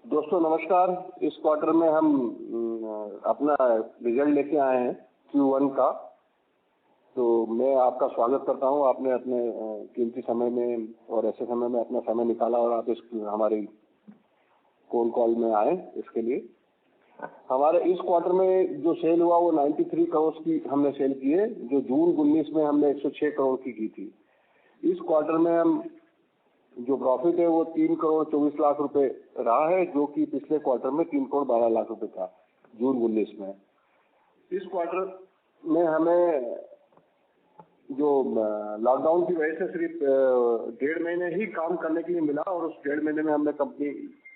दोस्तों नमस्कार। इस क्वार्टर में हम अपना रिजल्ट लेके आए हैं Q1 का। तो मैं आपका स्वागत करता हूं। आपने अपने कीमती समय में और ऐसे समय में अपना समय निकाला और आप इस हमारी फोन कॉल में आए। इसके लिए हमारे इस क्वार्टर में जो सेल हुआ वो 93 करोड़ की हमने सेल की है, जो जून 19 में हमने 106 करोड़ की थी। इस क्वार्टर में हम जो प्रॉफिट है वो 3 करोड़ 24 लाख रुपए रहा है, जो कि पिछले क्वार्टर में 3 करोड़ 12 लाख रुपए था जून 19 में। इस क्वार्टर में हमें जो लॉकडाउन की वजह से सिर्फ 1.5 महीने ही काम करने के लिए मिला और उस 1.5 महीने में हमने कंपनी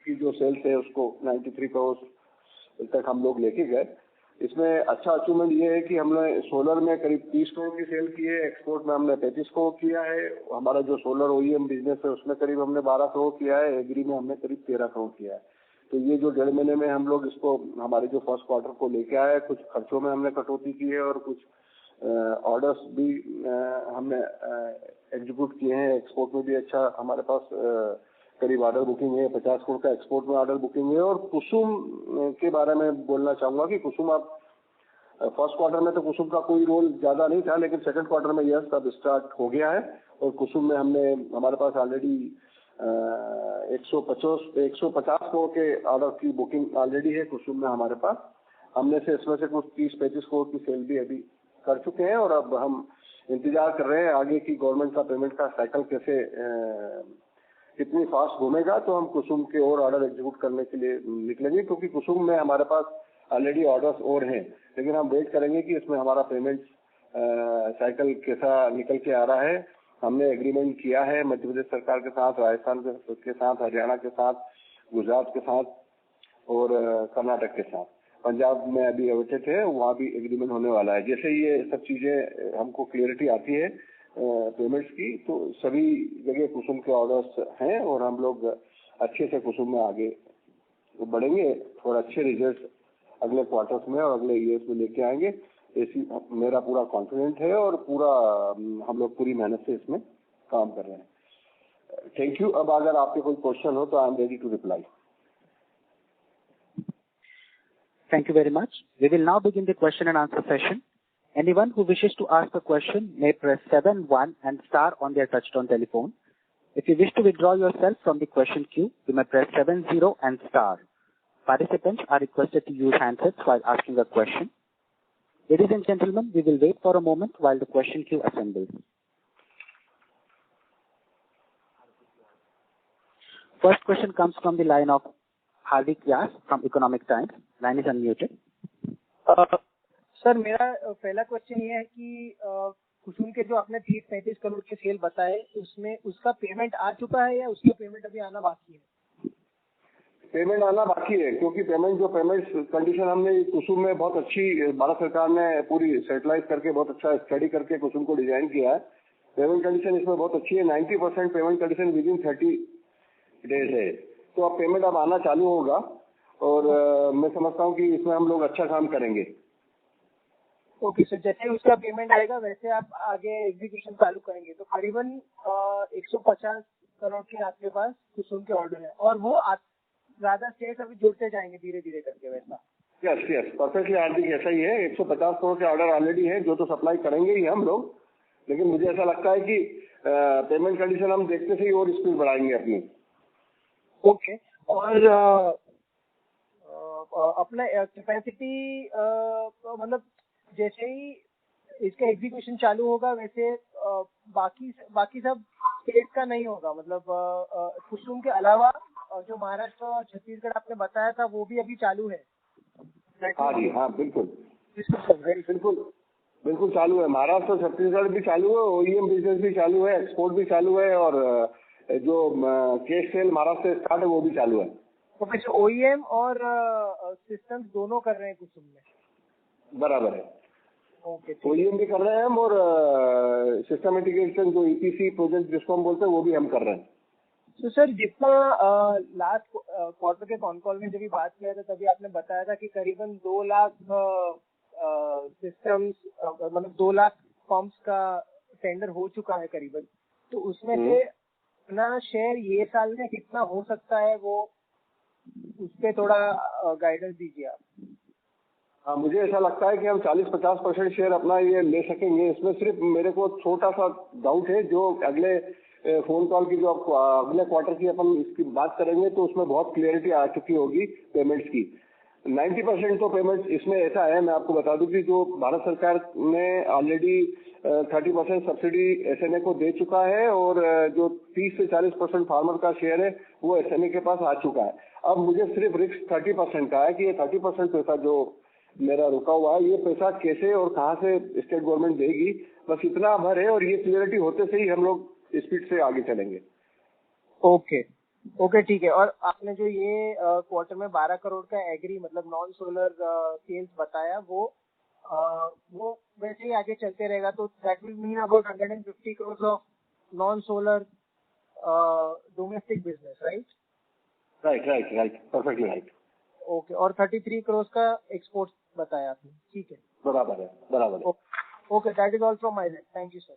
की जो सेल्स है उसको 93 करोड़ तक हम लोग लेके गए। इसमें अच्छा अचीवमेंट ये है कि हमने सोलर में करीब 30 करोड़ की सेल की है, एक्सपोर्ट में हमने 35 करोड़ किया है। हमारा जो सोलर OEM बिजनेस है उसमें करीब हमने 12 करोड़ किया है, एग्री में हमने करीब 13 करोड़ किया है। तो ये जो 1.5 महीने में हम लोग इसको हमारे जो फर्स्ट क्वार्टर को लेके आए, कुछ खर्चों में हमने कटौती की है और कुछ ऑर्डर्स भी हमने एग्जीक्यूट किए हैं। एक्सपोर्ट में भी अच्छा हमारे पास करीब ऑर्डर बुकिंग है, 50 करोड़ का एक्सपोर्ट में ऑर्डर बुकिंग है। और कुसुम के बारे में बोलना चाहूंगा कि कुसुम आप फर्स्ट क्वार्टर में तो कुसुम का कोई रोल ज्यादा नहीं था, लेकिन सेकंड क्वार्टर में यस अब स्टार्ट हो गया है। और कुसुम में हमने हमारे पास ऑलरेडी 150 करोड़ के ऑर्डर की बुकिंग ऑलरेडी है कुसुम में हमारे पास। हमने से इसमें से कुछ 30-35 करोड़ की सेल भी अभी कर चुके हैं और अब हम इंतजार कर रहे हैं आगे की गवर्नमेंट का पेमेंट का साइकिल कैसे कितनी फास्ट घूमेगा, तो हम कुसुम के और ऑर्डर एग्जीक्यूट करने के लिए निकलेंगे, क्योंकि कुसुम में हमारे पास ऑलरेडी ऑर्डर्स और हैं। लेकिन हम वेट करेंगे कि इसमें हमारा पेमेंट साइकिल कैसा निकल के आ रहा है। हमने एग्रीमेंट किया है मध्य प्रदेश सरकार के साथ, राजस्थान के साथ, हरियाणा के साथ, गुजरात के साथ और कर्नाटक के साथ। पंजाब में अभी अवेटेड है, वहाँ भी एग्रीमेंट होने वाला है। जैसे ये सब चीजें हमको क्लियरिटी आती है पेमेंट्स की, तो सभी जगह कुसुम के ऑर्डर्स हैं और हम लोग अच्छे से कुसुम में आगे बढ़ेंगे और अच्छे रिजल्ट अगले क्वार्टर्स में और अगले ईयर्स में लेके आएंगे। ऐसी मेरा पूरा कॉन्फिडेंट है और पूरा हम लोग पूरी मेहनत से इसमें काम कर रहे हैं। Thank you. अब अगर आपके कोई क्वेश्चन हो तो I am ready to reply. Thank you very much. We will now begin the question and answer session. Anyone who wishes to ask a question may press 7-1 and star on their touchtone telephone. If you wish to withdraw yourself from the question queue, you may press 7-0 and star. Participants are requested to use handsets while asking a question. Ladies and gentlemen, we will wait for a moment while the question queue assembles. First question comes from the line of Hardik Vyas from Economic Times. Line is unmuted. Sir, मेरा पहला question ये है कि कुसुम के जो आपने 30-35 करोड़ के cell बताए, उसमें उसका पेमेंट आ चुका है या उसका पेमेंट अभी आना बाकी है? पेमेंट आना बाकी है, क्योंकि पेमेंट कंडीशन हमने कुसुम में बहुत अच्छी, भारत सरकार ने पूरी सेटलाइज करके बहुत अच्छा स्टडी करके कुसुम को डिजाइन किया है। पेमेंट कंडीशन इसमें बहुत अच्छी है। 90% पेमेंट कंडीशन विदिन 30 डेज है। तो अब पेमेंट अब आना चालू होगा और मैं समझता हूँ कि इसमें हम लोग अच्छा काम करेंगे। ओके सर, जैसे उसका पेमेंट आएगा वैसे आप आगे एग्जीक्यूशन चालू करेंगे। तो करीबन 150 करोड़ के आपके पास कुसुम के ऑर्डर है और वो ज्यादा स्टेट्स अभी जुड़ते जाएंगे धीरे धीरे करके, वैसा? यस परफेक्टली हार्दिक, ऐसा ही है। 150 करोड़ के ऑर्डर ऑलरेडी है, जो तो सप्लाई करेंगे ही हम लोग। लेकिन मुझे ऐसा लगता है कि पेमेंट कंडीशन हम देखते से ही और स्पीड बढ़ाएंगे अपनी। ओके। और अपना कैपेसिटी मतलब जैसे ही इसका एग्जीक्यूशन चालू होगा वैसे बाकी सब स्टेट का नहीं होगा, मतलब कुसुम के अलावा जो महाराष्ट्र और छत्तीसगढ़ आपने बताया था वो भी अभी चालू है? हाँ जी, हाँ बिल्कुल बिल्कुल चालू है। महाराष्ट्र और छत्तीसगढ़ भी चालू है, OEM बिजनेस भी चालू है, एक्सपोर्ट भी चालू है और जो कैश सेल महाराष्ट्र से स्टार्ट है वो भी चालू है। तो फिर OEM और सिस्टम्स दोनों कर रहे हैं कुसुम में? बराबर है। ओके, OEM भी कर रहे हैं हम और सिस्टम इंटीग्रेशन जो EPC प्रोजेक्ट जिसको हम बोलते हैं वो भी हम कर रहे हैं। तो सर, जितना लास्ट क्वार्टर के कॉन कॉल में जब भी बात किया था तभी आपने बताया था कि करीबन 2 लाख सिस्टम्स मतलब 2 लाख फॉर्म्स का टेंडर हो चुका है करीबन। तो उसमें से अपना शेयर ये साल में कितना हो सकता है वो उस पे थोड़ा गाइडेंस दीजिए आप। हाँ, मुझे ऐसा लगता है कि हम 40-50% शेयर अपना ये ले सकेंगे। इसमें सिर्फ मेरे को छोटा सा डाउट है, जो अगले फोन कॉल की जो अगले क्वार्टर की अपन इसकी बात करेंगे तो उसमें बहुत क्लियरिटी आ चुकी होगी पेमेंट्स की। 90% तो पेमेंट्स इसमें ऐसा है, मैं आपको बता दूं कि जो भारत सरकार ने ऑलरेडी 30% सब्सिडी एसएनए को दे चुका है और जो 30 से 40% फार्मर का शेयर है वो एसएनए के पास आ चुका है। अब मुझे सिर्फ रिस्क 30% का है कि ये 30% पैसा जो मेरा रुका हुआ है, ये पैसा कैसे और कहां से स्टेट गवर्नमेंट देगी, बस इतना भर है। और ये क्लियरिटी होते से ही हम लोग स्पीड से आगे चलेंगे। ओके ठीक है। और आपने जो ये क्वार्टर में 12 करोड़ का एग्री मतलब नॉन सोलर सेल्स बताया, वो वैसे ही आगे चलते रहेगा, तो that will mean about 150 crore of non solar domestic business, right? Right, perfectly right. Okay, और 33 करोड़ का एक्सपोर्ट बताया आपने, ठीक है? बराबर है। Okay, that is all from my side. Thank you sir.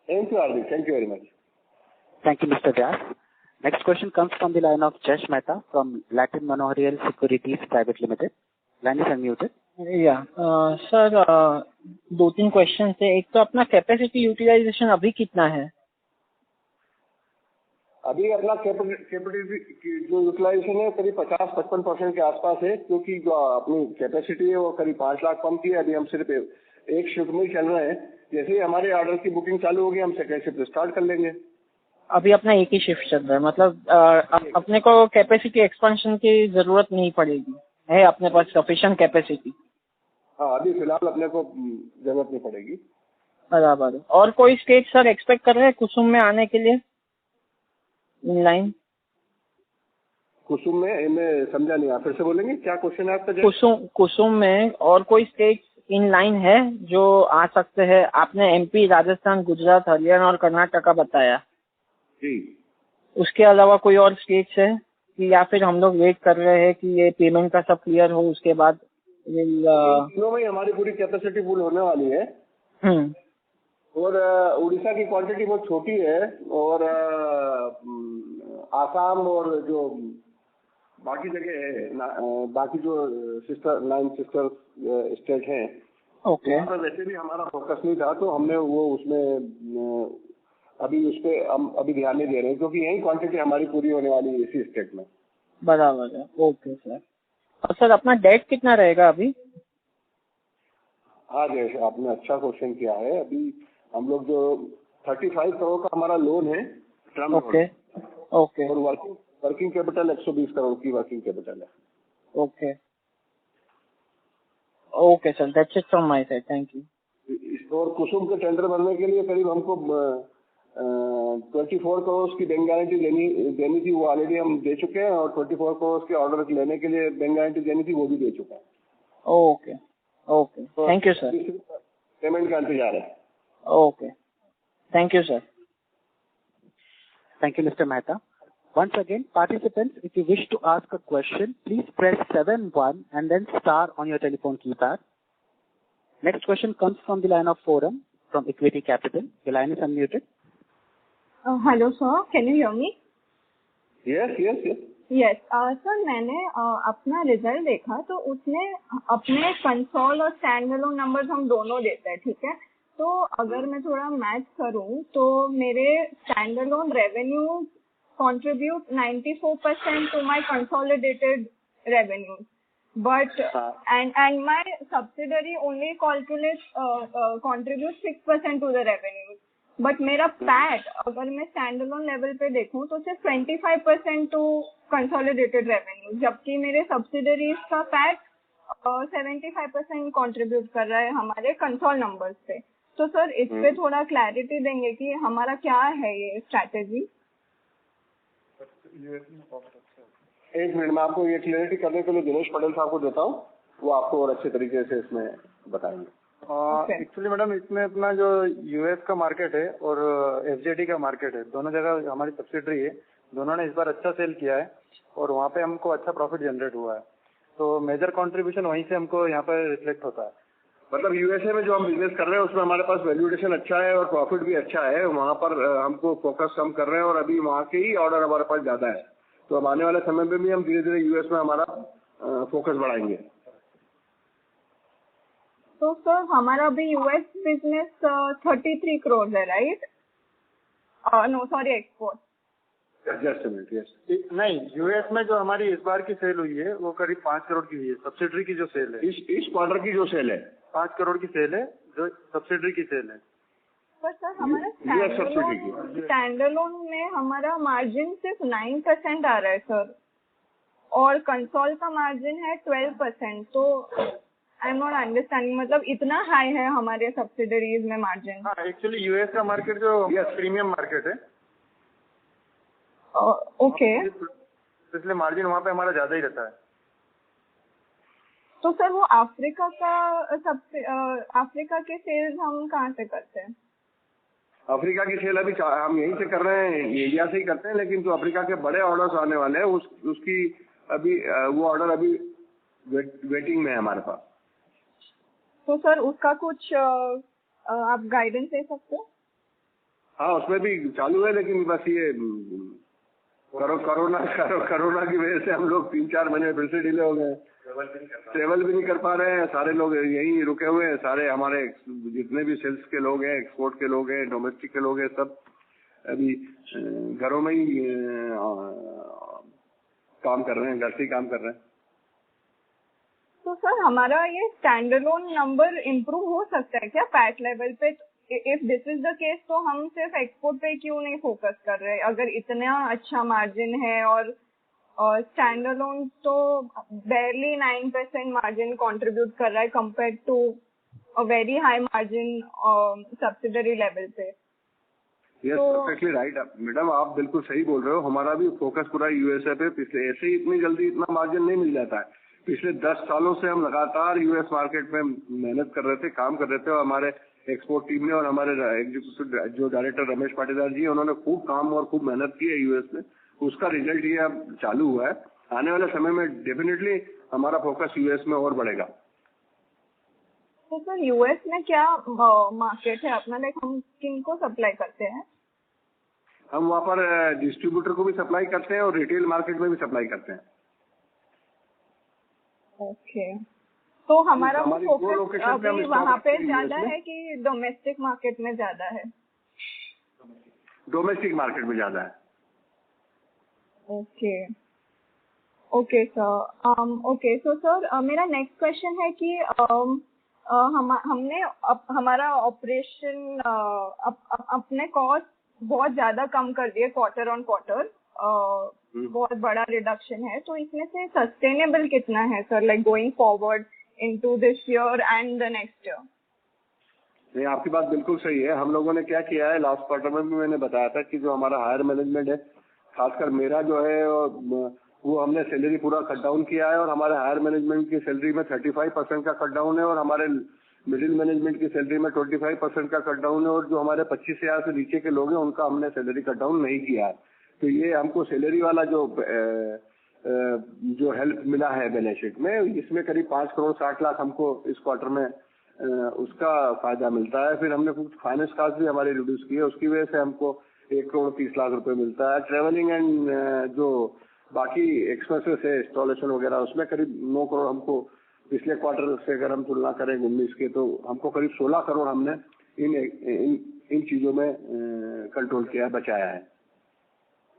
Thank you Hardik, thank you very much. Thank you, Mr. Vyas. Next question comes from the line of Jash Mehta from Latin Monoreal Securities Private Limited. Line is unmuted. Sir 2-3 question थे। एक तो अपना capacity utilisation अभी कितना है? अभी अपना capacity जो यूटिलाइजेशन है करीब 50-55% के आसपास है, क्योंकि जो अपनी कैपेसिटी है वो करीब 5 लाख पंप की है। अभी हम सिर्फ एक शिफ्ट में ही चल रहे हैं। जैसे ही हमारे ऑर्डर की बुकिंग चालू होगी हम सेकेंड शिफ्ट स्टार्ट कर लेंगे। अभी अपना एक ही शिफ्ट चल रहा है, मतलब अपने को कैपेसिटी एक्सपेंशन की जरूरत नहीं पड़ेगी, है अपने पास सफिशिएंट कैपेसिटी? हाँ, अभी फिलहाल अपने को जरूरत नहीं पड़ेगी। बराबर। और कोई स्टेट सर एक्सपेक्ट कर रहे हैं कुसुम में आने के लिए इन लाइन? कुसुम में मैं समझा नहीं, आप फिर से बोलेंगे? क्या क्वेश्चन है आपका? कुसुम में और कोई स्टेट इन लाइन है जो आ सकते हैं? आपने एमपी, राजस्थान, गुजरात, हरियाणा और कर्नाटका बताया जी। उसके अलावा कोई और स्टेट्स है कि या फिर हम लोग वेट कर रहे हैं कि ये पेमेंट का सब क्लियर हो उसके बाद तीनों में हमारी पूरी कैपेसिटी फुल होने वाली है। और उड़ीसा की क्वांटिटी बहुत छोटी है, और आसाम और जो बाकी जगह है, बाकी जो नाइन सिस्टर स्टेट हैं, ओके, वैसे भी हमारा फोकस नहीं था, तो हमने वो उसमें अभी उस पर हम अभी ध्यान नहीं दे रहे हैं, क्योंकि यही क्वांटिटी हमारी पूरी होने वाली है इसी स्टेट में। बराबर है। Okay sir. और सर अपना डेट कितना रहेगा अभी? हाँ जय, आपने अच्छा क्वेश्चन किया है। अभी हम लोग जो 35 करोड़ का हमारा लोन है टर्म लोन, ओके, और वर्किंग कैपिटल 120 करोड़ की वर्किंग कैपिटल है। Okay sir, that's it from my side, thank you. और कुसुम के टेंडर भरने के लिए करीब हमको 24 करोड़ की बैंक गारंटी देनी थी, वो ऑलरेडी हम दे चुके हैं, और 24 करोड़ के ऑर्डर लेने के लिए बैंक गारंटी देनी थी, वो भी दे चुका है। Okay, thank you sir. Payment का इंतजार है। Okay, thank you sir. Thank you, Mr. Mehta. Once again, participants, if you wish to ask a question, please press 7-1 and then star on your telephone keypad. Next question comes from the line of Forum from Equity Capital. The line is unmuted. Hello sir, can you hear me? Yes. Yes, sir मैंने अपना result देखा तो उसमें अपने console और stand alone numbers हम दोनों देते हैं, ठीक है? तो अगर मैं थोड़ा मैच करूं तो मेरे stand alone revenue contribute 94% to my consolidated revenues, but and my subsidiary only contributes 6% to the revenues. But मेरा PAT अगर मैं standalone level पे देखूं तो सिर्फ 25% to consolidated revenues, जबकि मेरे subsidiaries का PAT 75% contribute कर रहा है हमारे console numbers पे। तो सर इस पे थोड़ा क्लैरिटी देंगे कि हमारा क्या है ये स्ट्रैटेजी? एक मिनट में आपको ये क्लियरिटी करने के लिए दिनेश पटेल साहब को देता हूँ, वो आपको और अच्छे तरीके से इसमें बताएंगे। एक्चुअली मैडम इसमें अपना जो यूएस का मार्केट है और एफजेडी का मार्केट है, दोनों जगह हमारी सब्सिडरी है, दोनों ने इस बार अच्छा सेल किया है और वहाँ पे हमको अच्छा प्रॉफिट जनरेट हुआ है, तो मेजर कंट्रीब्यूशन वहीं से हमको यहाँ पर रिफ्लेक्ट होता है। मतलब यूएसए में जो हम बिजनेस कर रहे हैं उसमें हमारे पास वैल्यूएशन अच्छा है और प्रॉफिट भी अच्छा है, वहाँ पर हमको फोकस हम कर रहे हैं और अभी वहाँ के ही ऑर्डर हमारे पास ज्यादा है, तो अब आने वाले समय में भी हम धीरे धीरे यूएस में हमारा फोकस बढ़ाएंगे। तो सर हमारा अभी यूएस बिजनेस 33 करोड़ है, right? No sorry, export. Just minute, yes. नहीं, यूएस में जो हमारी इस बार की सेल हुई है वो करीब 5 करोड़ की हुई है। सब्सिडरी की जो सेल है इस क्वार्टर की जो सेल है 5 करोड़ की सेल है, जो सब्सिडरी की सेल है। पर सर हमारा स्टैंडअलोन में हमारा मार्जिन सिर्फ 9% आ रहा है सर, और कंसोल का मार्जिन है 12%। तो आई एम नॉट अंडरस्टैंडिंग, मतलब इतना हाई है हमारे सब्सिडरीज में मार्जिन। हाँ, एक्चुअली यूएस का मार्केट जो प्रीमियम मार्केट है, ओके, इसलिए मार्जिन वहाँ पे हमारा ज्यादा ही रहता है। तो सर वो अफ्रीका के सेल्स हम कहाँ से करते हैं? अफ्रीका की सेल अभी हम यहीं से कर रहे हैं, इंडिया से ही करते हैं, लेकिन जो अफ्रीका के बड़े ऑर्डर्स आने वाले हैं उसकी अभी वो ऑर्डर अभी वेटिंग में है हमारे पास। तो सर उसका कुछ आप गाइडेंस दे सकते हो? हाँ, उसमें भी चालू है, लेकिन बस ये कोरोना की वजह से हम लोग 3-4 महीने फिर से डिले हो गए। ट्रेवल भी नहीं कर पा रहे हैं, सारे लोग यहीं रुके हुए हैं। सारे हमारे जितने भी सेल्स के लोग हैं, एक्सपोर्ट के लोग हैं, डोमेस्टिक के लोग हैं, सब अभी घरों में ही काम कर रहे हैं, घर से ही काम कर रहे हैं। तो सर हमारा ये स्टैंडअलोन नंबर इम्प्रूव हो सकता है क्या पैट लेवल पे? If this is the case, तो हम सिर्फ एक्सपोर्ट पे क्यों नहीं फोकस कर रहे? अगर इतना अच्छा मार्जिन है और स्टैंडअलोन तो barely 9% मार्जिन कंट्रीब्यूट कर रहा है compare to a very high margin subsidiary level पे। यस, परफेक्टली राइट मैडम, आप बिल्कुल सही बोल रहे हो। हमारा भी फोकस पूरा यूएसए पे। पिछले ऐसे ही इतनी जल्दी इतना मार्जिन नहीं मिल जाता है। पिछले 10 सालों से हम लगातार यूएस मार्केट में मेहनत कर रहे थे, काम कर रहे थे, और हमारे एक्सपोर्ट टीम ने और हमारे एग्जीक्यूटिव जो डायरेक्टर रमेश पाटीदार जी, उन्होंने खूब काम और खूब मेहनत की है यूएस में। उसका रिजल्ट ये अब चालू हुआ है। आने वाले समय में डेफिनेटली हमारा फोकस यूएस में और बढ़ेगा। तो सर यूएस में क्या मार्केट है अपना? लाइक हम किनको सप्लाई करते हैं? हम वहाँ पर डिस्ट्रीब्यूटर को भी सप्लाई करते हैं और रिटेल मार्केट में भी सप्लाई करते हैं। ओके, तो हमारा फोकस अभी वहाँ पे ज्यादा है कि डोमेस्टिक मार्केट में ज्यादा है? डोमेस्टिक मार्केट में ज्यादा है। Okay sir. Okay, so sir मेरा नेक्स्ट क्वेश्चन है कि हमने हमारा ऑपरेशन अपने कॉस्ट बहुत ज्यादा कम कर दिए क्वार्टर ऑन क्वार्टर। बहुत बड़ा रिडक्शन है, तो इसमें से सस्टेनेबल कितना है sir, like going forward into this year and the next year? नहीं, आपकी बात बिल्कुल सही है। हम लोगों ने क्या किया है, लास्ट क्वार्टर में भी मैंने बताया था कि जो हमारा हायर मैनेजमेंट है, खासकर मेरा जो है, वो हमने सैलरी पूरा कट डाउन किया है, और हमारे हायर मैनेजमेंट की सैलरी में 35% का कट डाउन है, और हमारे मिडिल मैनेजमेंट की सैलरी में 25% का कट डाउन है, और जो हमारे 25,000 से नीचे के लोग हैं उनका हमने सैलरी कट डाउन नहीं किया है। तो ये हमको सैलरी वाला जो हेल्प मिला है बैलेंस शीट में, इसमें करीब 5 करोड़ 60 लाख हमको इस क्वार्टर में उसका फायदा मिलता है। फिर हमने कुछ फाइनेंस कॉस्ट भी हमारी रिड्यूस की है, उसकी वजह से हमको 1 करोड़ 30 लाख रुपए मिलता है। ट्रेवलिंग एंड जो बाकी एक्सपेंसेस है, इंस्टॉलेशन वगैरह, उसमें करीब 9 करोड़ हमको पिछले क्वार्टर से अगर हम तुलना करें 19 के, तो हमको करीब 16 करोड़ हमने इन चीजों में कंट्रोल किया, बचाया है।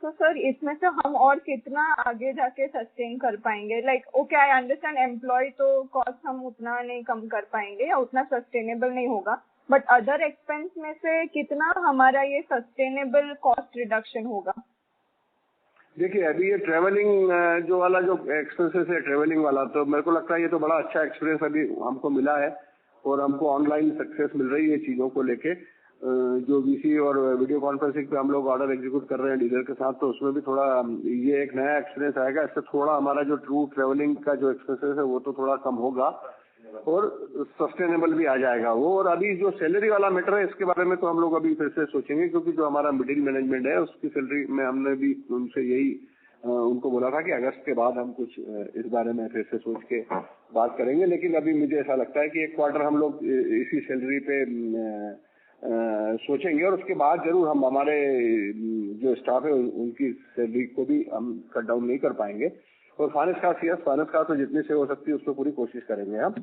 तो सर इसमें से हम और कितना आगे जाके सस्टेन कर पाएंगे? Like okay, I understand employ तो कॉस्ट हम उतना नहीं कम कर पाएंगे या उतना सस्टेनेबल नहीं होगा, बट अदर एक्सपेंस में से कितना हमारा ये सस्टेनेबल कॉस्ट रिडक्शन होगा? देखिए, अभी ये ट्रेवलिंग जो वाला जो एक्सपेंसेस है, ट्रेवलिंग वाला, तो मेरे को लगता है ये तो बड़ा अच्छा एक्सपीरियंस अभी हमको मिला है, और हमको ऑनलाइन सक्सेस मिल रही है चीजों को लेके। जो वीसी और वीडियो कॉन्फ्रेंसिंग पे हम लोग ऑर्डर एग्जीक्यूट कर रहे हैं डीलर के साथ, तो उसमें भी थोड़ा ये एक नया एक्सपीरियंस आएगा। इससे थोड़ा हमारा जो ट्रू ट्रेवलिंग का जो एक्सपेंसेस है वो तो थोड़ा कम होगा, और सस्टेनेबल भी आ जाएगा वो। और अभी जो सैलरी वाला मैटर है, इसके बारे में तो हम लोग अभी फिर से सोचेंगे, क्योंकि जो हमारा मिडिल मैनेजमेंट है उसकी सैलरी में हमने भी उनसे यही उनको बोला था कि अगस्त के बाद हम कुछ इस बारे में फिर से सोच के बात करेंगे। लेकिन अभी मुझे ऐसा लगता है कि एक क्वार्टर हम लोग इसी सैलरी पे सोचेंगे और उसके बाद जरूर हम हमारे जो स्टाफ है उनकी सैलरी को भी हम कट डाउन नहीं कर पाएंगे। और फाइनेंस का तो जितनी से हो सकती है उसमें पूरी कोशिश करेंगे हम।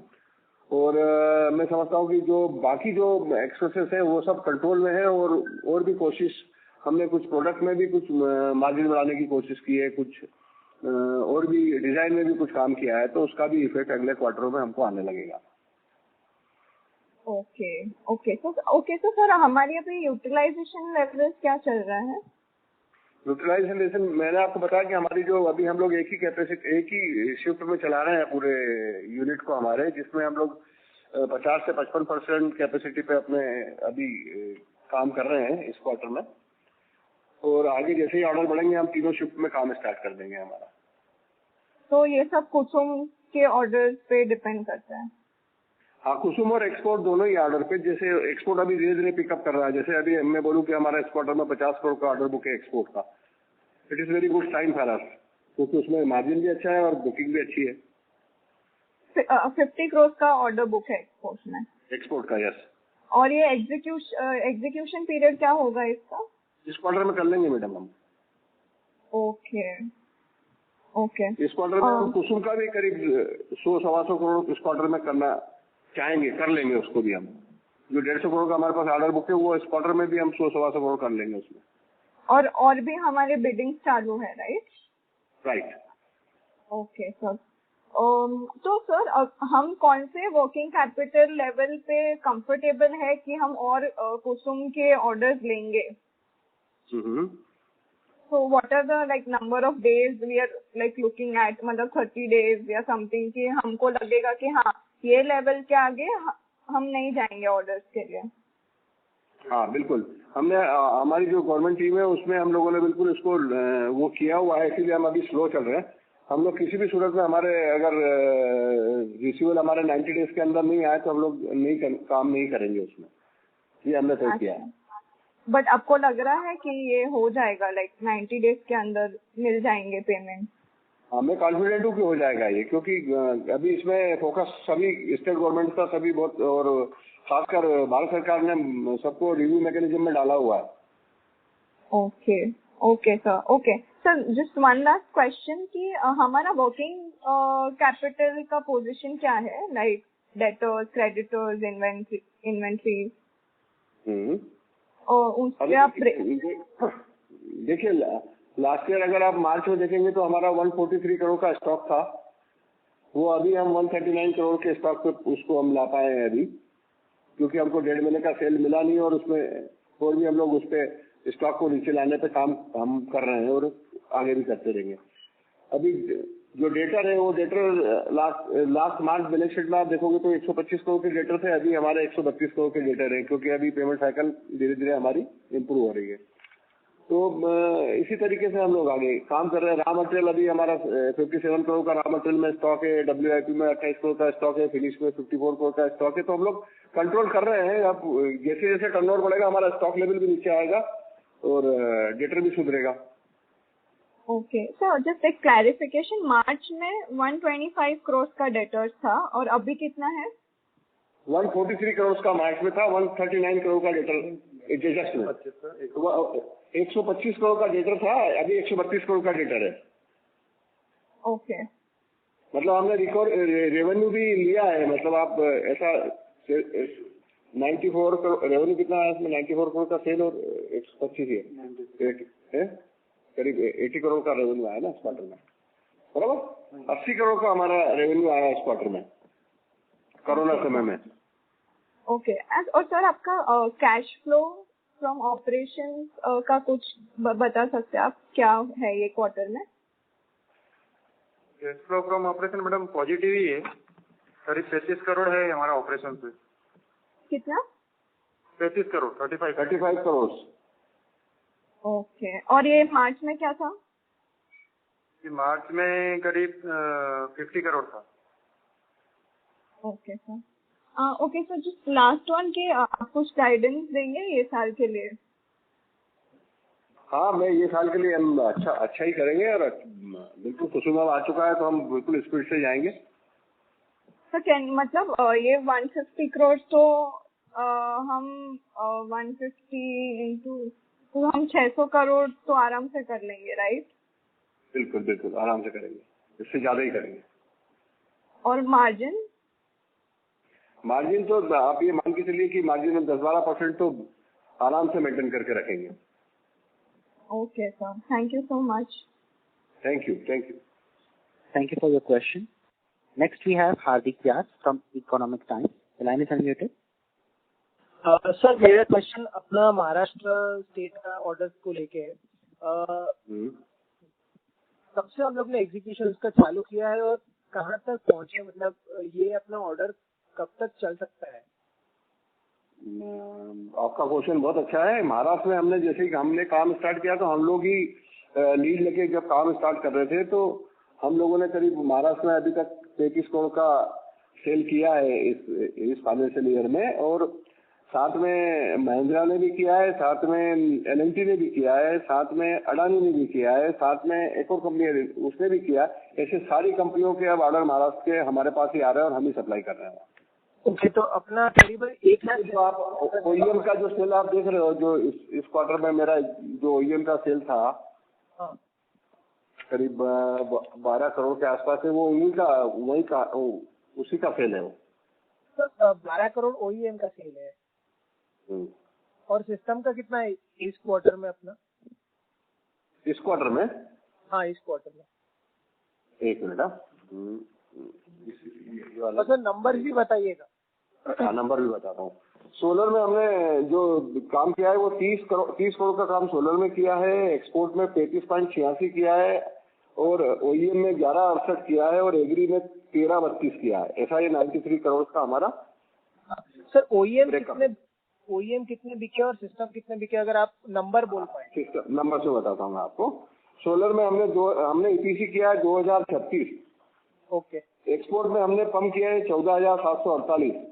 और मैं समझता हूँ कि जो बाकी जो एक्सपेंसेस है वो सब कंट्रोल में है। और भी कोशिश हमने कुछ प्रोडक्ट में भी कुछ मार्जिन बढ़ाने की कोशिश की है, कुछ और भी डिजाइन में भी कुछ काम किया है, तो उसका भी इफेक्ट अगले क्वार्टरों में हमको आने लगेगा। ओके तो सर हमारी अभी यूटिलाइजेशन लेवल क्या चल रहा है? यूटिलाइजेशन मैंने आपको बताया कि हमारी जो अभी हम लोग एक ही शिफ्ट में चला रहे हैं पूरे यूनिट को हमारे, जिसमें हम लोग 50 से 55% कैपेसिटी पे अपने अभी काम कर रहे हैं इस क्वार्टर में। और आगे जैसे ही ऑर्डर बढ़ेंगे हम तीनों शिफ्ट में काम स्टार्ट कर देंगे हमारा। तो ये सब कुसुम के ऑर्डर पे डिपेंड करता है? हाँ, कुसुम और एक्सपोर्ट दोनों ही ऑर्डर पे। जैसे एक्सपोर्ट अभी धीरे धीरे पिकअप कर रहा है। जैसे अभी मैं बोलूँ कि हमारा इस क्वार्टर में 50 करोड़ का ऑर्डर बुक है एक्सपोर्ट का। It is very good sign for us, क्योंकि उसमें मार्जिन भी अच्छा है और बुकिंग भी अच्छी है। 50 करोड़ का ऑर्डर बुक है एक्सपोर्ट में? एक्सपोर्ट का, यस। और ये एग्जीक्यूशन पीरियड क्या होगा इसका? इस क्वार्टर में कर लेंगे मैडम हम। ओके इस क्वार्टर में हम कुसुम का भी करीब 100-125 करोड़ इस क्वार्टर में करना चाहेंगे, कर लेंगे उसको भी हम। जो 150 करोड़ का हमारे पास ऑर्डर बुक है वो इस क्वार्टर में भी हम 100-125 करोड़ कर लेंगे उसमें। और भी हमारे बिडिंग चालू है, राइट? Okay sir. तो सर हम कौन से वर्किंग कैपिटल लेवल पे कंफर्टेबल है कि हम और कुसुम के ऑर्डर्स लेंगे? So what are the number of days we are looking at, मतलब 30 days या समथिंग, कि हमको लगेगा कि हाँ ये लेवल के आगे हम नहीं जाएंगे ऑर्डर्स के लिए? हाँ बिल्कुल, हमने हमारी जो गवर्नमेंट टीम है उसमें हम लोगों ने बिल्कुल इसको वो किया हुआ है, इसीलिए हम अभी स्लो चल रहे हैं। हम लोग किसी भी सूरत में हमारे अगर रिसीवल हमारे 90 डेज के अंदर नहीं आए तो हम लोग काम नहीं करेंगे उसमें, ये हमने तय किया है। बट आपको लग रहा है कि ये हो जाएगा 90 डेज के अंदर मिल जाएंगे पेमेंट? हाँ, मैं कॉन्फिडेंट हूँ कि हो जाएगा ये, क्योंकि अभी इसमें फोकस सभी स्टेट गवर्नमेंट का सभी बहुत, और खासकर भारत सरकार ने सबको रिव्यू मैकेनिज्म में डाला हुआ है। Okay sir, just one last question कि हमारा वर्किंग कैपिटल का पोजीशन क्या है, डेटर्स, क्रेडिटर्स, इन्वेंट्री? देखिए लास्ट ईयर अगर आप मार्च में देखेंगे तो हमारा 143 करोड़ का स्टॉक था, वो अभी हम 139 करोड़ के स्टॉक पे उसको हम ला पाए हैं अभी, क्योंकि हमको 1.5 महीने का सेल मिला नहीं, और उसमें और भी हम लोग उस पे स्टॉक को नीचे लाने पे काम हम कर रहे हैं और आगे भी करते रहेंगे। अभी जो डेटर है वो डेटर लास्ट मार्च बैलेंस शीट में आप देखोगे तो 125 करोड़ के डेटर थे, अभी हमारे 132 करोड़ के डेटर है, क्योंकि अभी पेमेंट साइकिल धीरे धीरे हमारी इम्प्रूव हो रही है। तो इसी तरीके से हम लोग आगे काम कर रहे हैं। रॉ मटेरियल अभी हमारा 57 करोड़ का रॉ मटेरियल में स्टॉक है, WIP में 28 करोड़ का स्टॉक है, फिनिश में 54 करोड़ का स्टॉक है। तो हम लोग कंट्रोल कर रहे हैं। अब जैसे जैसे टर्नओवर बढ़ेगा हमारा स्टॉक लेवल भी नीचे आएगा और डेटर भी सुधरेगा। ओके सर, जस्ट एक क्लैरिफिकेशन, मार्च में 125 करोड़ का डेटर्स था और अभी कितना है? 143 करोड़ का मार्च में था, 139 करोड़ का डेटर जस्ट में 125 करोड़ का डेटर था, अभी 132 करोड़ का डेटर है। ओके, मतलब हमने रेवेन्यू भी लिया है, मतलब आप ऐसा 94 करोड़ रेवेन्यू कितना है इसमें, 94 करोड़ का सेल और 125 है, करीब 80 करोड़ का रेवेन्यू आया ना इस क्वार्टर में, बराबर 80 करोड़ का हमारा रेवेन्यू आया इस क्वार्टर में कोरोना समय में। ओके, और सर आपका कैश फ्लो फ्रॉम ऑपरेशन का कुछ बता सकते हैं आप, क्या है ये क्वार्टर में? Cash flow from operation madam positive ही है, करीब 35 करोड़ है हमारा ऑपरेशन से। कितना? 35 करोड़ 35 करोड़। ओके, और ये मार्च में क्या था? मार्च में करीब 50 करोड़ था। Okay sir, okay sir, just last one के आप कुछ गाइडेंस देंगे ये साल के लिए? हाँ, मैं ये साल के लिए हम अच्छा ही करेंगे, और बिल्कुल कुसुम आ चुका है तो हम बिल्कुल स्पीड से जाएंगे। सर मतलब ये 150 करोड़ तो हम 150 इंटू तो हम 600 करोड़ तो आराम से कर लेंगे, राइट? बिल्कुल बिल्कुल आराम से करेंगे, इससे ज्यादा ही करेंगे। और मार्जिन? मार्जिन तो आप ये मान के चलिए कि मार्जिन में 10-12% तो आराम से मेंटेन करके रखेंगे। Okay sir, thank you so much. Thank you, thank you. Thank you for your question. Next we have Hardik Vyas from Economic Times. The line is unmuted. Sir मेरा क्वेश्चन अपना Maharashtra state का order को लेके है। कब से हम लोग ने एग्जीक्यूशन उसका चालू किया है और कहाँ तक पहुँचे, मतलब ये अपना ऑर्डर कब तक चल सकता है? आपका क्वेश्चन बहुत अच्छा है। महाराष्ट्र में हमने जैसे ही हमने काम स्टार्ट किया तो हम लोग ही लीड लेके जब काम स्टार्ट कर रहे थे तो हम लोगों ने करीब महाराष्ट्र में अभी तक 33 करोड़ का सेल किया है इस फाइनेंशियल ईयर में, और साथ में महिंद्रा ने भी किया है, साथ में एल&टी ने भी किया है, साथ में अडानी ने भी किया है, साथ में एक और कंपनी है उसने भी किया। ऐसे सारी कंपनियों के अब ऑर्डर महाराष्ट्र के हमारे पास ही आ रहे हैं और हम ही सप्लाई कर रहे हैं। ओके, तो अपना करीबन 1 लाख जो आप ओईएम का जो सेल आप देख रहे हो, जो इस क्वार्टर में मेरा जो ओईएम का सेल था करीब 12 करोड़ के आसपास है, वो उसी का सेल है वो। तो 12 करोड़ ओईएम का सेल है। और सिस्टम का कितना है इस क्वार्टर में अपना? इस क्वार्टर में? हाँ, इस क्वार्टर में। एक मिनट। सर नंबर भी बताइएगा। हाँ, नंबर भी बताता हूँ। सोलर में हमने जो काम किया है वो 30 करोड़ का काम सोलर में किया है, एक्सपोर्ट में 35.86 किया है, और ओईएम में 11.68 किया है, और एग्री में 13.32 किया है। ऐसा ये 93 करोड़ का हमारा। सर ओईएम कितने बिके और सिस्टम कितने बिके, अगर आप नंबर बोल पाए? सिस्टम नंबर से बताता हूँ मैं आपको। सोलर में हमने ईपीसी किया है 2036। ओके। एक्सपोर्ट में हमने पंप किया है 14,748।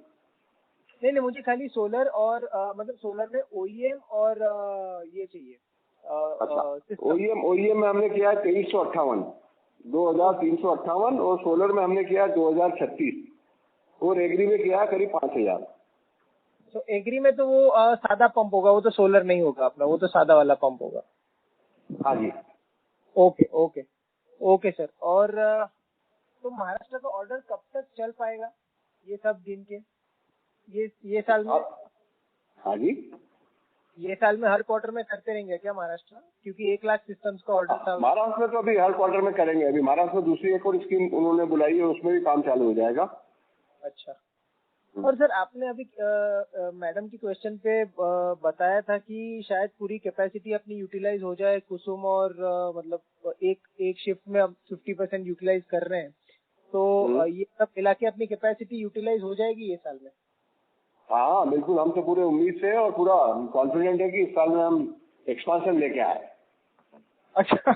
नहीं, मुझे खाली सोलर और मतलब सोलर में ओईएम और ये चाहिए। ओईएम में हमने किया है 2358, और सोलर में हमने किया है 2036, और एग्री में किया है करीब 5000। तो एग्री में तो वो सादा पंप होगा, वो तो सोलर नहीं होगा अपना, वो तो सादा वाला पंप होगा। हाँ जी। Okay sir. और तो महाराष्ट्र का ऑर्डर कब तक चल पाएगा ये सब दिन के? ये साल में? हाँ जी, ये साल में हर क्वार्टर में करते रहेंगे क्या महाराष्ट्र? क्योंकि 1 लाख सिस्टम्स का ऑर्डर था महाराष्ट्र में, तो अभी हर क्वार्टर में करेंगे। अभी महाराष्ट्र में दूसरी एक और स्कीम उन्होंने बुलाई है, उसमें भी काम चालू हो जाएगा। अच्छा। और सर आपने अभी मैडम की क्वेश्चन पे बताया था कि शायद पूरी कैपेसिटी अपनी यूटिलाइज हो जाए कुसुम, और मतलब एक शिफ्ट में अब 50% यूटिलाइज कर रहे हैं, तो ये सब मिला के अपनी कैपेसिटी यूटिलाइज हो जाएगी ये साल में? हाँ बिल्कुल, हम तो पूरे उम्मीद से और पूरा कॉन्फिडेंट है कि इस साल में हम एक्सपांशन लेके आए। अच्छा,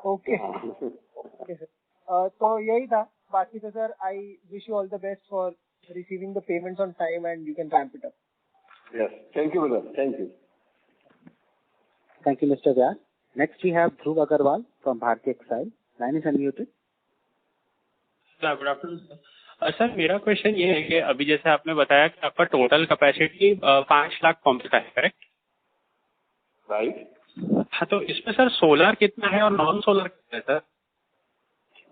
ओके सर। तो यही था। बाकी तो sir I wish you all the best for receiving the payments on time and you can ramp it up. Yes, thank you brother, thank you. Thank you Mr. Vyas. Next we have Dhruv Agarwal from Bharti Excel. Line is unmuted. Good afternoon sir. मेरा question ये है कि अभी जैसे आपने बताया कि आपका टोटल कैपेसिटी 5 लाख पंप का है, करेक्ट? राइट। हाँ, तो इसमें सर सोलर कितना है और नॉन सोलर कितना है सर?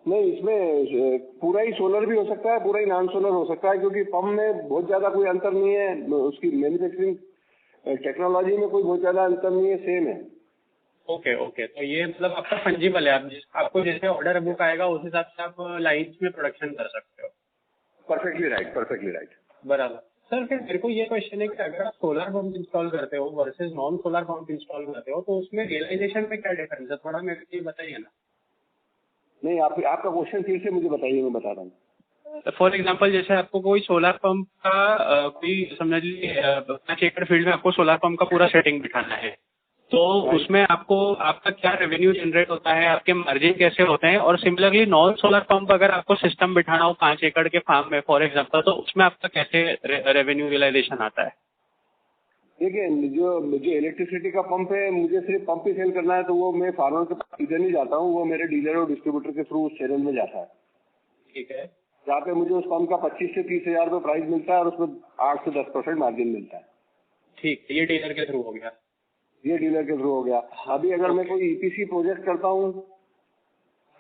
नहीं, इसमें पूरा ही सोलर भी हो सकता है, पूरा ही नॉन सोलर हो सकता है, क्योंकि पंप में बहुत ज्यादा कोई अंतर नहीं है, उसकी मैन्युफैक्चरिंग टेक्नोलॉजी में कोई बहुत ज्यादा अंतर नहीं है, सेम है। ओके, तो ये मतलब आपका फंजिबल है, आपको जैसे ऑर्डर बुक आएगा उस हिसाब से आप लाइन्स में प्रोडक्शन कर सकते हो। Perfectly right. बराबर। सर फिर मेरे को ये क्वेश्चन है कि अगर आप सोलर पंप इंस्टॉल करते हो versus non solar pump install करते हो तो उसमें रियलाइजेशन में क्या डिफरेंस है, थोड़ा मेरे को ये बताइए ना। नहीं, आपका क्वेश्चन फिर से मुझे बताइए, मैं बता रहा हूँ। फॉर एग्जांपल जैसे आपको कोई सोलर पंप का कोई समझ लीजिए 5 एकड़ फील्ड में आपको सोलर पंप का पूरा सेटिंग बिठाना है, तो उसमें आपका क्या रेवेन्यू जनरेट होता है, आपके मार्जिन कैसे होते हैं, और सिमिलरली नॉन सोलर पंप अगर आपको सिस्टम बिठाना हो 5 एकड़ के फार्म में फॉर एग्जांपल, तो उसमें आपका कैसे रेवेन्यू रियलाइजेशन आता है? देखिए, जो मुझे इलेक्ट्रिसिटी का पंप है, मुझे सिर्फ पंप ही सेल करना है, तो वो मैं फार्मर के पास सीधे नहीं जाता हूँ, वो मेरे डीलर और डिस्ट्रीब्यूटर के थ्रू उस चैनल में जाता है। ठीक है। जहाँ पे मुझे उस पंप का 25 से 30 हजार रुपये प्राइस मिलता है और उसमें 8 से 10% मार्जिन मिलता है। ठीक, ये डीलर के थ्रू हो गया। ये डीलर के थ्रू हो गया। अभी अगर मैं कोई ईपीसी प्रोजेक्ट करता हूँ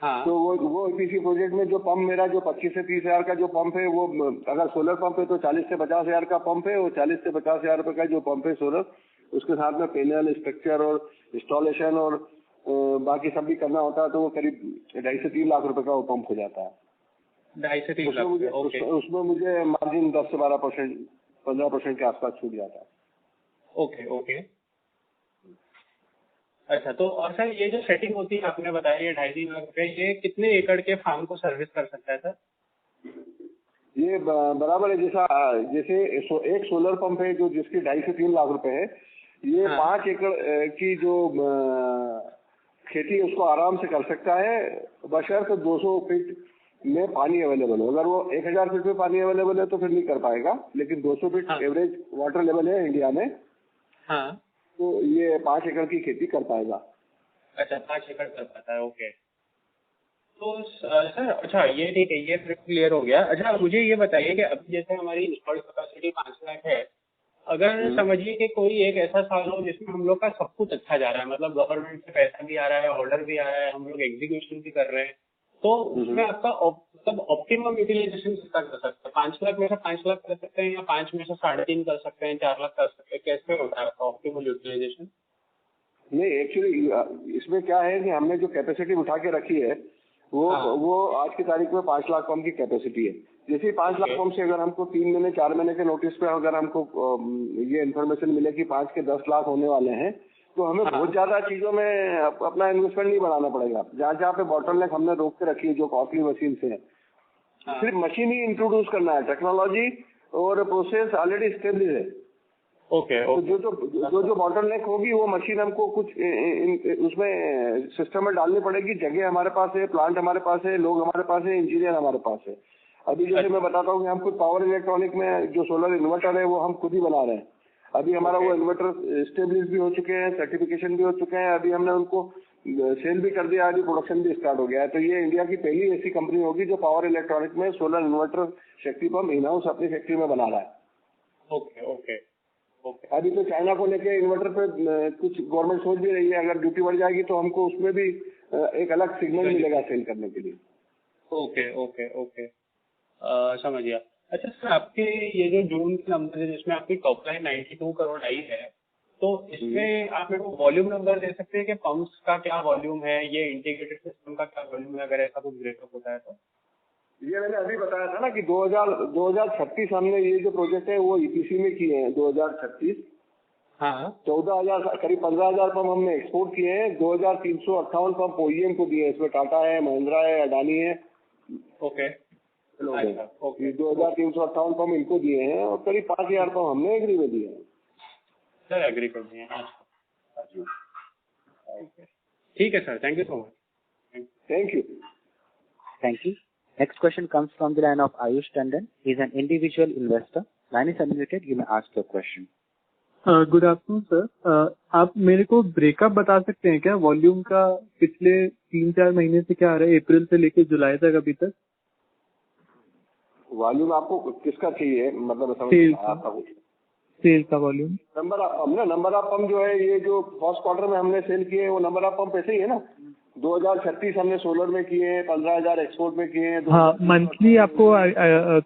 हाँ, तो वो ईपीसी प्रोजेक्ट में जो पंप मेरा जो 25 से 30 हजार का जो पंप है, वो अगर सोलर पंप है तो 40 से 50 हजार का पंप है, और 40 से 50 हजार रुपए का जो पंप है सोलर, उसके साथ में पैनल स्ट्रक्चर और इंस्टॉलेशन और बाकी सब भी करना होता है, तो वो करीब 2.5 से 3 लाख रुपए का वो पंप हो जाता है। 2.5 से 3 लाख। ओके, उसमें मुझे मार्जिन 10 से 12%, 15% के आसपास छूट जाता है। Okay okay. अच्छा, तो और सर ये जो सेटिंग होती है आपने बताया ये 2.5-3 लाख रुपए, ये कितने एकड़ के फार्म को सर्विस कर सकता है सर? ये बराबर है, जैसे एक सोलर पंप है जो जिसकी 2.5 से 3 लाख रुपए है, ये हाँ। 5 एकड़ की जो खेती है उसको आराम से कर सकता है, बशर्ते 200 फीट में पानी अवेलेबल हो। अगर वो 1000 फीट में पानी अवेलेबल है तो फिर नहीं कर पाएगा, लेकिन 200 फीट हाँ। एवरेज वाटर लेवल है इंडिया में, हाँ। तो ये 5 एकड़ की खेती कर पाएगा। अच्छा, 5 एकड़ कर पाता है। ओके, तो सर अच्छा ये ठीक है, ये फिर क्लियर हो गया। अच्छा, मुझे ये बताइए कि अब जैसे हमारी इंस्टॉल्ड कैपेसिटी 5 लाख है, अगर समझिए कि कोई एक ऐसा साल हो जिसमें हम लोग का सब कुछ अच्छा जा रहा है, मतलब गवर्नमेंट से पैसा भी आ रहा है, ऑर्डर भी आ रहा है, हम लोग एग्जीक्यूशन भी कर रहे हैं, तो उसमें आपका मतलब ऑप्टिमम यूटिलाइजेशन कितना कर सकते हैं? 5 लाख में से 5 लाख कर सकते हैं, या 5 में से 3.5 कर सकते हैं, 4 लाख कर सकते हैं? कैसे होता है आपका ऑप्टिमल यूटिलाइजेशन? नहीं, एक्चुअली इसमें क्या है कि हमने जो कैपेसिटी उठा के रखी है वो आज की तारीख में 5 लाख पंप की कैपेसिटी है। जैसे 5 लाख पंप से अगर हमको 3 महीने 4 महीने के नोटिस पे अगर हमको ये इन्फॉर्मेशन मिले कि 5 के 10 लाख होने वाले हैं, तो हमें बहुत ज्यादा चीजों में अपना इन्वेस्टमेंट नहीं बढ़ाना पड़ेगा। जहाँ पे बॉटलनेक हमने रोक के रखी है जो कॉस्टली मशीन से है, सिर्फ मशीन ही इंट्रोड्यूस करना है, टेक्नोलॉजी और प्रोसेस ऑलरेडी स्टेब्लिश है। ओके, तो जो बॉटलनेक होगी वो मशीन हमको कुछ उसमें सिस्टम में डालनी पड़ेगी। जगह हमारे पास है, प्लांट हमारे पास है, लोग हमारे पास है, इंजीनियर हमारे पास है। अभी जैसे मैं बताता हूँ कि हम खुद पावर इलेक्ट्रॉनिक में जो सोलर इन्वर्टर है वो हम खुद ही बना रहे हैं। अभी हमारा वो इन्वर्टर स्टेब्लिश भी हो चुके हैं, सर्टिफिकेशन भी हो चुके हैं, अभी हमने उनको सेल भी कर दिया, अभी प्रोडक्शन भी स्टार्ट हो गया है। तो ये इंडिया की पहली ऐसी कंपनी होगी जो पावर इलेक्ट्रॉनिक में सोलर इन्वर्टर शक्ति पंप इन हाउस अपनी फैक्ट्री में बना रहा है। Okay okay okay. अभी तो चाइना को लेके इन्वर्टर पे कुछ गवर्नमेंट सोच भी रही है, अगर ड्यूटी बढ़ जाएगी तो हमको उसमें भी एक अलग सिग्नल मिलेगा सेल करने के लिए। ओके ओके ओके, समझ गया। अच्छा सर, आपके ये जो जून के नंबर है जिसमें आपकी टॉप लाइन 92 करोड़ आई है, तो इसमें आप मेरे को वॉल्यूम नंबर दे सकते हैं कि पंप्स का क्या वॉल्यूम है, ये इंटीग्रेटेड सिस्टम का क्या वॉल्यूम है, अगर ऐसा कुछ ब्रेकअप होता है तो? ये मैंने अभी बताया था ना कि 2036 हमने ये जो प्रोजेक्ट है वो ईपीसी में किए हैं। 2036 हाँ, 14,000 करीब 15,000 पंप हमने एक्सपोर्ट किए हैं। 2,358 पंप ओईएम को दिए हैं, इसमें टाटा है, महिंद्रा है, अडानी है। ओके, 2,358 पंप इनको दिए हैं और करीब 5,000 पंप हमने एग्री में दिए हैं। सर एग्री कर दिए हैं। ठीक है sir, thank you so much. Thank you. Thank you. Next question comes from the line of Ayush Tandon. He is an individual investor. Line is unmuted. You may ask your question. Good afternoon sir. आप मेरे को breakup बता सकते हैं क्या volume का? पिछले 3-4 महीने से क्या आ रहा है, अप्रैल से लेकर जुलाई तक अभी तक? वॉल्यूम आपको किसका चाहिए, मतलब सेल का वॉल्यूम? नंबर ऑफ पंप जो है, ये जो फर्स्ट क्वार्टर में हमने सेल किए वो नंबर ऑफ पंप ऐसे ही है ना। 2036 हमने सोलर में किए, 15,000 एक्सपोर्ट में किए। हाँ, मंथली आपको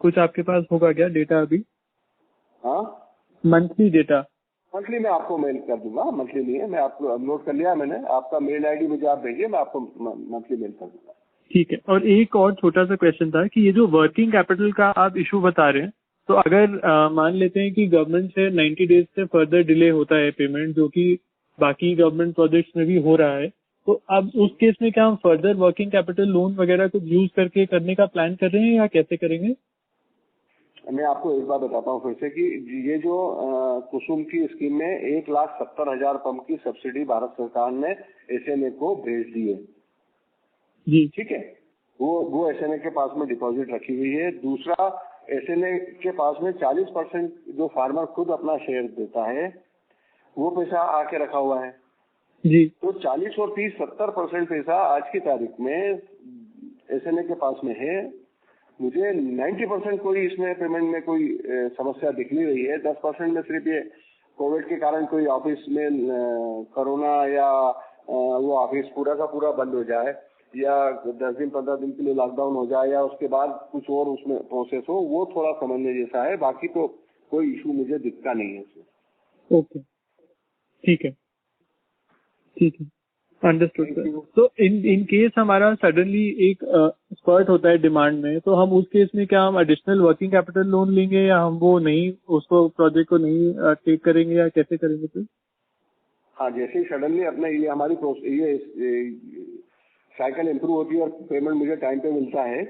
कुछ आपके पास होगा क्या डेटा अभी? हाँ, मंथली डेटा? मंथली मैं आपको मेल कर दूंगा। मंथली नहीं है, मैं आपको नोट कर लिया मैंने। आपका मेल आईडी मुझे आप भेजिए, मैं आपको मंथली मेल कर दूंगा। ठीक है। और एक और छोटा सा क्वेश्चन था कि ये जो वर्किंग कैपिटल का आप इशू बता रहे हैं, तो अगर मान लेते हैं कि गवर्नमेंट से 90 डेज से फर्दर डिले होता है पेमेंट, जो कि बाकी गवर्नमेंट प्रोजेक्ट्स में भी हो रहा है, तो अब उस केस में क्या हम फर्दर वर्किंग कैपिटल लोन वगैरह कुछ यूज करके करने का प्लान कर रहे हैं या कैसे करेंगे? मैं आपको एक बात बताता हूँ फिर से कि ये जो कुसुम की स्कीम में 1,70,000 पंप की सब्सिडी भारत सरकार ने एसएनए को भेज दी है जी। ठीक है, वो एसएनए के पास में डिपॉजिट रखी हुई है। दूसरा, एसएनए के पास में 40% जो फार्मर खुद अपना शेयर देता है वो पैसा आके रखा हुआ है जी। तो 40 और 30 70% पैसा आज की तारीख में एसएनए के पास में है। मुझे 90% कोई इसमें पेमेंट में कोई समस्या दिख नहीं रही है। 10% में सिर्फ ये कोविड के कारण कोई ऑफिस में कोरोना या वो ऑफिस पूरा का पूरा बंद हो जाए या 10 दिन 15 दिन के लिए लॉकडाउन हो जाए या उसके बाद कुछ और उसमें प्रोसेस हो, वो थोड़ा समझने जैसा है। बाकी तो कोई इशू मुझे दिखता नहीं है इसमें। ओके, ठीक है, ठीक है, अंडरस्टूड सर। तो इन केस हमारा सडनली एक स्पर्ट होता है डिमांड में, तो हम उस केस में क्या हम एडिशनल वर्किंग कैपिटल लोन लेंगे या हम वो नहीं, उसको प्रोजेक्ट को नहीं टेक करेंगे या कैसे करेंगे सर? हाँ, जैसे ही सडनली अपने ये हमारी ये साइकिल इम्प्रूव होती है और पेमेंट मुझे टाइम पे मिलता है,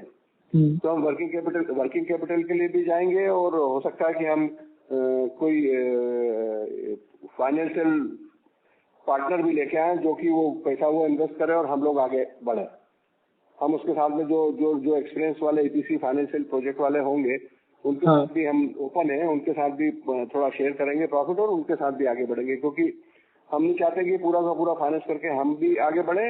तो हम वर्किंग कैपिटल के लिए भी जाएंगे और हो सकता है कि हम कोई फाइनेंशियल पार्टनर भी लेके आए जो कि वो पैसा वो इन्वेस्ट करे और हम लोग आगे बढ़े। हम उसके साथ में जो एक्सपीरियंस वाले ईपीसी फाइनेंशियल प्रोजेक्ट वाले होंगे उनके साथ भी हम ओपन है, उनके साथ भी थोड़ा शेयर करेंगे प्रॉफिट और उनके साथ भी आगे बढ़ेंगे, क्योंकि हम नहीं चाहते कि पूरा का पूरा फाइनेंस करके हम भी आगे बढ़े।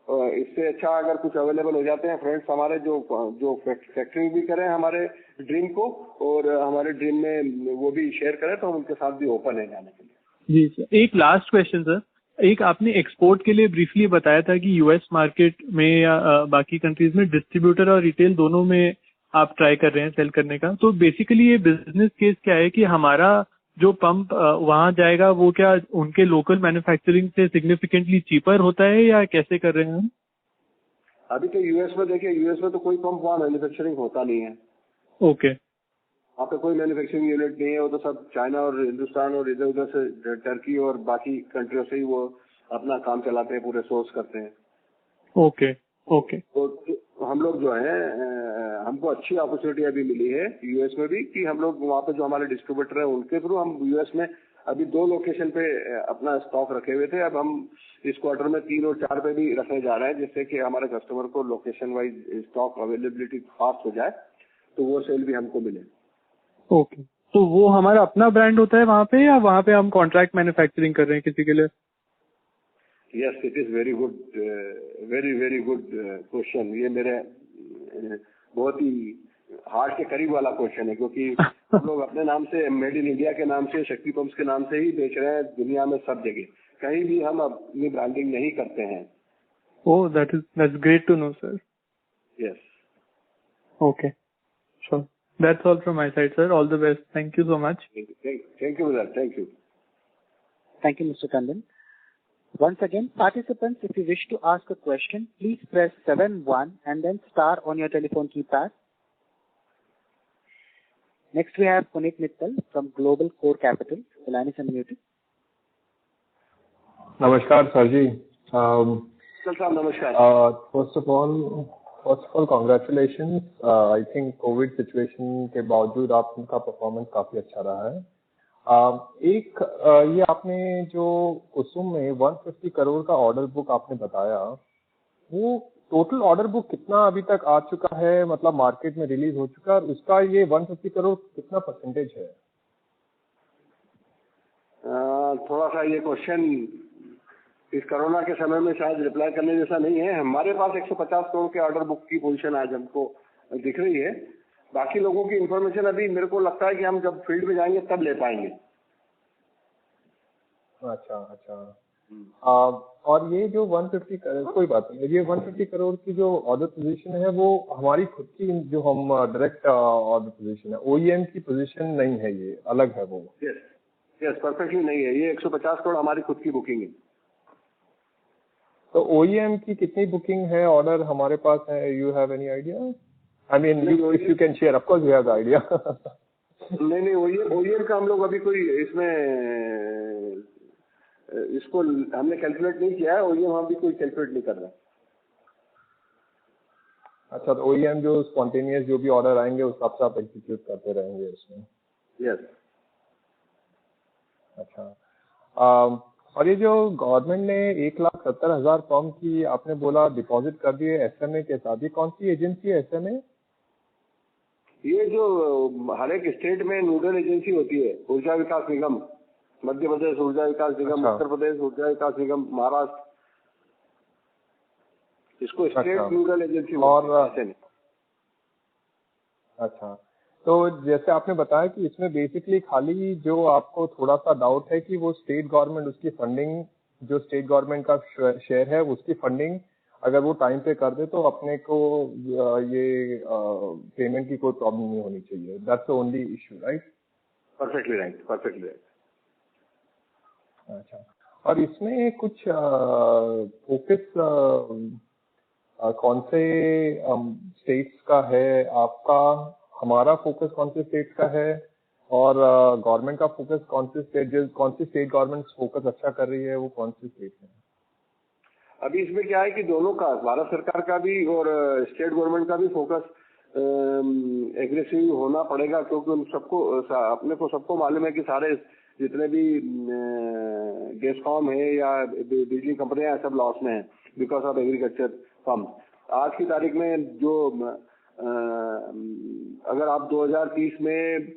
इससे अच्छा अगर कुछ अवेलेबल हो जाते हैं फ्रेंड्स हमारे जो फैक्टरी भी करें हमारे ड्रीम को और हमारे ड्रीम में वो भी शेयर करें, तो हम उनके साथ भी ओपन है जाने के लिए। जी सर, एक लास्ट क्वेश्चन सर, एक आपने एक्सपोर्ट के लिए ब्रीफली बताया था कि यूएस मार्केट में या बाकी कंट्रीज में डिस्ट्रीब्यूटर और रिटेल दोनों में आप ट्राई कर रहे हैं सेल करने का। तो बेसिकली ये बिजनेस केस क्या है कि हमारा जो पंप वहां जाएगा वो क्या उनके लोकल मैन्युफैक्चरिंग से सिग्निफिकेंटली चीपर होता है या कैसे कर रहे हैं हम? अभी तो यूएस में देखिए, यूएस में तो कोई पंप वहाँ मैन्युफैक्चरिंग होता नहीं है। ओके, वहाँ पे कोई मैन्युफैक्चरिंग यूनिट नहीं है, वो तो सब चाइना और हिंदुस्तान और इधर उधर से टर्की और बाकी कंट्रियों से ही वो अपना काम चलाते हैं, पूरे सोर्स करते हैं। Okay okay. तो हम लोग जो है हमको अच्छी अपॉर्चुनिटी अभी मिली है यूएस में भी कि हम लोग वहाँ पे जो हमारे डिस्ट्रीब्यूटर हैं उनके थ्रू हम यूएस में अभी 2 लोकेशन पे अपना स्टॉक रखे हुए थे। अब हम इस क्वार्टर में 3 और 4 पे भी रखने जा रहे हैं, जिससे कि हमारे कस्टमर को location wise stock availability fast हो जाए तो वो सेल भी हमको मिले। ओके, तो वो हमारा अपना ब्रांड होता है वहाँ पे या वहाँ पे हम कॉन्ट्रैक्ट मैन्युफैक्चरिंग कर रहे हैं किसी के लिए? Yes, it is very good, very good question. ये मेरे बहुत ही हार्ट के करीब वाला क्वेश्चन है, क्योंकि हम लोग अपने नाम से मेड इन इंडिया के नाम से शक्ति पंप्स के नाम से ही बेच रहे हैं दुनिया में सब जगह, कहीं भी हम अपनी ब्रांडिंग नहीं करते हैं। Oh, that's great to know sir. Yes, okay, sure, that's all from my side sir, all the best, thank you so much. Thank you brother, thank you. Thank you, Mr. Tandon. Once again, participants, if you wish to ask a question, please press 7-1 and then star on your telephone keypad. Next, we have Puneet Mittal from Global Core Capital. The line is unmuted. नमस्कार sir जी। नमस्कार। First of all congratulation. I think Covid situation के बावजूद आपका performance काफी अच्छा रहा है। ये आपने जो कुसुम में 150 करोड़ का ऑर्डर बुक आपने बताया, वो टोटल ऑर्डर बुक कितना अभी तक आ चुका है, मतलब मार्केट में रिलीज हो चुका है, और उसका ये 150 करोड़ कितना परसेंटेज है? थोड़ा सा ये क्वेश्चन इस कोरोना के समय में शायद रिप्लाई करने जैसा नहीं है। हमारे पास 150 करोड़ के ऑर्डर बुक की पोजीशन आज हमको दिख रही है। बाकी लोगों की इंफॉर्मेशन अभी मेरे को लगता है कि हम जब फील्ड में जाएंगे तब ले पाएंगे। अच्छा। और ये जो 150 करोड़, कोई बात नहीं, ये 150 करोड़ की जो ऑर्डर पोजीशन है वो हमारी खुद की जो हम डायरेक्ट ऑर्डर पोजीशन है, ओईएम की पोजीशन नहीं है, ये अलग है वो? यस, परफेक्टली नहीं है, ये 150 करोड़ हमारी खुद की बुकिंग है। तो ओईएम की कितनी बुकिंग है, ऑर्डर हमारे पास है? You have any idea? I mean, if you can share, of course you have the idea. नहीं, ओईएम का हम लोग अभी कोई इसमें इसको हमने कैलकुलेट नहीं किया है। ओईएम हम भी कोई कैलकुलेट नहीं कर रहे। अच्छा, तो ओईएम जो स्पॉन्टेनियस जो भी ऑर्डर आएंगे उस हिसाब से आप एग्जीक्यूट करते रहेंगे उसमें? यस। अच्छा, और ये जो गवर्नमेंट ने 1,70,000 फॉर्म की आपने बोला डिपॉजिट कर दिए एसएमए के साथ, ये कौन सी एजेंसी है एसएमए? ये जो हर एक स्टेट में नोडल एजेंसी होती है, ऊर्जा विकास निगम, मध्य प्रदेश ऊर्जा विकास निगम, उत्तर प्रदेश ऊर्जा विकास निगम, महाराष्ट्र, इसको स्टेट नोडल एजेंसी। और अच्छा, तो जैसे आपने बताया कि इसमें बेसिकली खाली जो आपको थोड़ा सा डाउट है कि वो स्टेट गवर्नमेंट उसकी फंडिंग, जो स्टेट गवर्नमेंट का शेयर है उसकी फंडिंग अगर वो टाइम पे कर दे तो अपने को ये पेमेंट की कोई प्रॉब्लम नहीं होनी चाहिए. That's the only issue, right? Perfectly right, perfectly right. अच्छा, और इसमें कुछ फोकस कौन से स्टेट्स का है आपका? हमारा फोकस कौन से स्टेट्स का है और गवर्नमेंट का फोकस कौन से स्टेट गवर्नमेंट फोकस अच्छा कर रही है वो कौन से स्टेट है? अभी इसमें क्या है कि दोनों का, भारत सरकार का भी और स्टेट गवर्नमेंट का भी फोकस एग्रेसिव होना पड़ेगा, क्योंकि उन सबको अपने को सबको मालूम है कि सारे जितने भी गेस्कॉम है या बिजली कंपनियां सब लॉस में है बिकॉज ऑफ एग्रीकल्चर पंप. आज की तारीख में जो अगर आप 2030 में